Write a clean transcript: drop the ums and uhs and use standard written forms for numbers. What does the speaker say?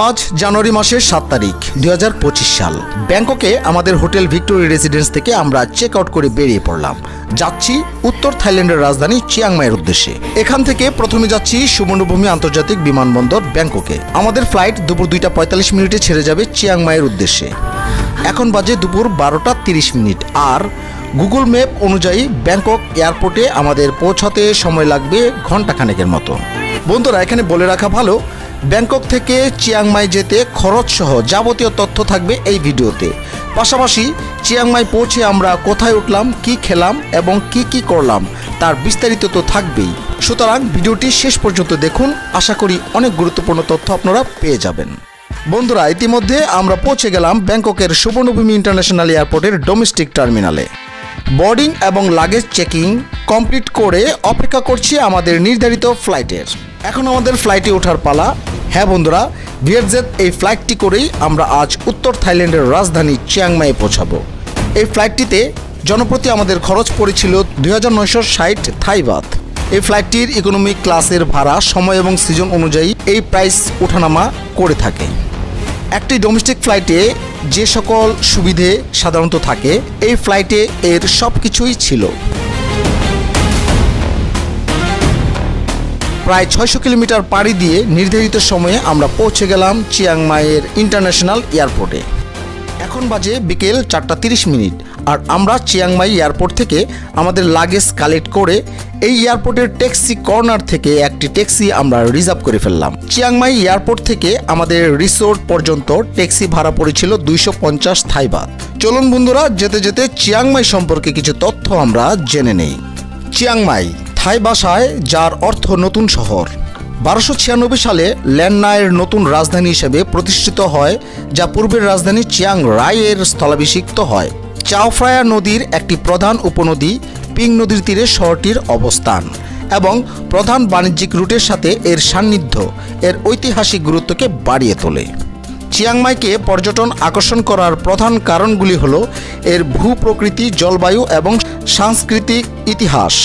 আজ জানুয়ারি মাসের 7 তারিখ 2025 সাল। ব্যাংককে আমাদের হোটেল ভিক্টোরি রেসিডেন্স থেকে আমরা চেক আউট করে বেরিয়ে পড়লাম। যাচ্ছি উত্তর থাইল্যান্ডের রাজধানী চিয়াংমাইয়ের উদ্দেশ্যে। এখান থেকে প্রথমে যাচ্ছি সুবর্ণভূমি আন্তর্জাতিক বিমানবন্দর ব্যাংককে। আমাদের ফ্লাইট দুপুর 2:45 মিনিটে ছেড়ে যাবে চিয়াংমাইয়ের উদ্দেশ্যে। এখন বাজে দুপুর 12:30 মিনিট। আর গুগল ম্যাপ অনুযায়ী ব্যাংকক এয়ারপোর্টে আমাদের পৌঁছাতে সময় লাগবে ঘন্টাখানেকের মতো। বন্ধুরা, এখানে বলে রাখা ভালো, ব্যাংকক থেকে চিয়াংমাই যেতে খরচ সহ যাবতীয় তথ্য থাকবে এই ভিডিওতে। পাশাপাশি চিয়াংমাই পৌঁছে আমরা কোথায় উঠলাম, কি খেলাম এবং কি করলাম তার বিস্তারিত তো থাকবেই। সুতরাং ভিডিওটি শেষ পর্যন্ত দেখুন, আশা করি অনেক গুরুত্বপূর্ণ তথ্য আপনারা পেয়ে যাবেন। বন্ধুরা, ইতিমধ্যে আমরা পৌঁছে গেলাম ব্যাংককের সুবর্ণভূমি ইন্টারন্যাশনাল এয়ারপোর্টের ডোমেস্টিক টার্মিনালে। বোর্ডিং এবং লাগেজ চেকিং কমপ্লিট করে অপেক্ষা করছি আমাদের নির্ধারিত ফ্লাইটের। এখন আমাদের ফ্লাইটে ওঠার পালা। হ্যাঁ বন্ধুরা, ভিয়েটজেট এই ফ্লাইটটি করেই আমরা আজ উত্তর থাইল্যান্ডের রাজধানী চিয়াংমাইয়ে পৌঁছাবো। এই ফ্লাইটটিতে জনপ্রতি আমাদের খরচ পড়েছিল 2960 থাই বাত। এই ফ্লাইটটির ইকোনমিক ক্লাসের ভাড়া সময় এবং সিজন অনুযায়ী এই প্রাইস ওঠানামা করে থাকে। একটি ডোমেস্টিক ফ্লাইটে যে সকল সুবিধে সাধারণত থাকে, এই ফ্লাইটে এর সব কিছুই ছিল। প্রায় 600 কিলোমিটার পাড়ি দিয়ে নির্ধারিত সময়ে আমরা পৌঁছে গেলাম চিয়াংমাইয়ের ইন্টারন্যাশনাল এয়ারপোর্টে। এখন বাজে বিকেল 4:30 মিনিট। আর আমরা চিয়াংমাই এয়ারপোর্ট থেকে আমাদের লাগেজ কালেক্ট করে এই এয়ারপোর্টের ট্যাক্সি কর্নার থেকে একটি ট্যাক্সি আমরা রিজার্ভ করে ফেললাম। চিয়াংমাই এয়ারপোর্ট থেকে আমাদের রিসোর্ট পর্যন্ত ট্যাক্সি ভাড়া পড়েছিল 250 থাই বাত। চলুন বন্ধুরা, যেতে যেতে চিয়াংমাই সম্পর্কে কিছু তথ্য আমরা জেনে নেই। চিয়াংমাই থাই ভাষায় যার অর্থ নতুন শহর। 1296 সালে ল্যান্নায়ের নতুন রাজধানী হিসেবে প্রতিষ্ঠিত হয়, যা পূর্বের রাজধানী চিয়াং রাইয়ের স্থলাভিষিক্ত হয়। চাও ফ্রায়া নদীর একটি প্রধান উপনদী পিং নদীর তীরে শহরটির অবস্থান এবং প্রধান বাণিজ্যিক রুটের সাথে এর সান্নিধ্য এর ঐতিহাসিক গুরুত্বকে বাড়িয়ে তোলে। চিয়াংমাইকে পর্যটন আকর্ষণ করার প্রধান কারণগুলি হল এর ভূপ্রকৃতি, জলবায়ু এবং সাংস্কৃতিক ইতিহাস।